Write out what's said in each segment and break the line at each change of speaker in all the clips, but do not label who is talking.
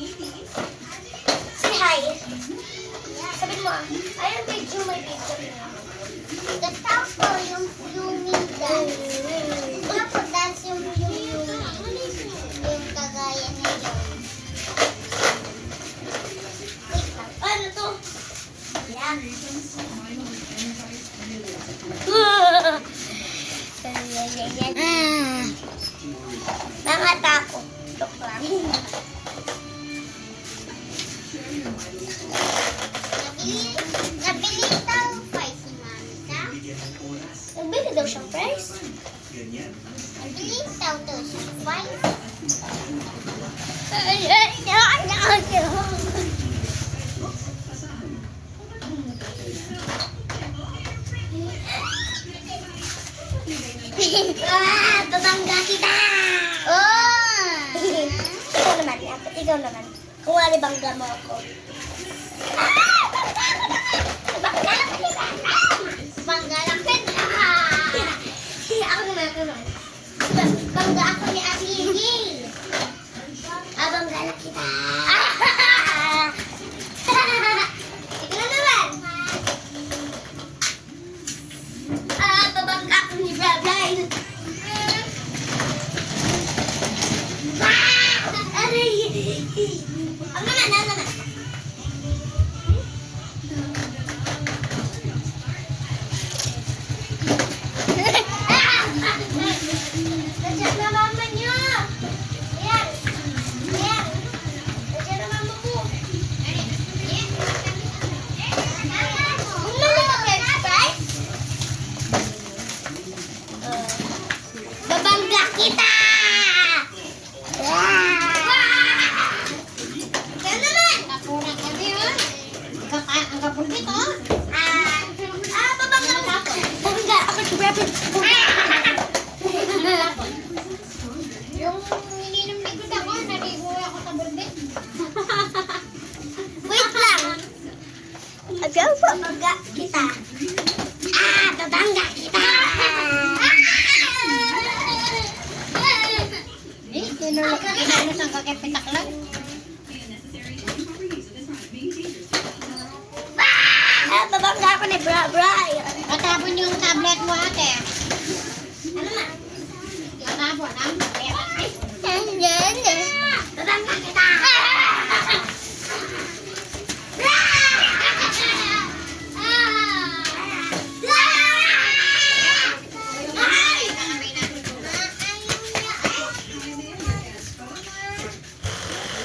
Say hi. Sabihin mo ayun video, may video. Tapos ko yung dance. Tapos dance yung kagaya na yun. Wait lang. Ano to? Yan. Nangatako. Tok lang. Nabili daw fries si Mamita. Nabili daw siyang fries? Nabili daw siyang fries? Babangga kita! Oh! Ikaw naman. Kung wala bangga mo ako. Bangga lang kita! Bangga lang kita! Ako naman. Bangga ako ni Ate Higil. Bangga lang kita! Ikaw naman. Babangga ako ni Brablay. Ang naman. Nandiyan na mama niyo. Ayan. Nandiyan na mama mo. Umali ka french fries? Babangga kita!
Ang kapulbit, oh.
Babangga ako. Babangga ako si Rabbit.
Yung ininom-ligod ako, naligo ako sa bulbit.
Wait lang. Babangga kita. Babangga kita.
Kinanos ang kakipitak lang.
Babangga ako ni Bray.
Matapon yung tablet mo, ate.
Ano na?
Matapon, ha?
Babangga kita.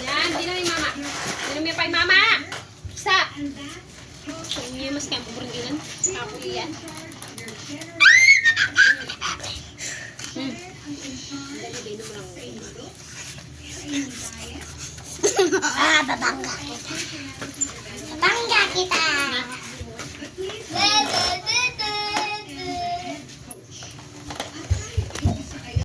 Yan, dinami mama. Dinami pa mama. Stop. Ini mas kamu berhentian. Aku lihat.
Babangga kita. Babangga kita.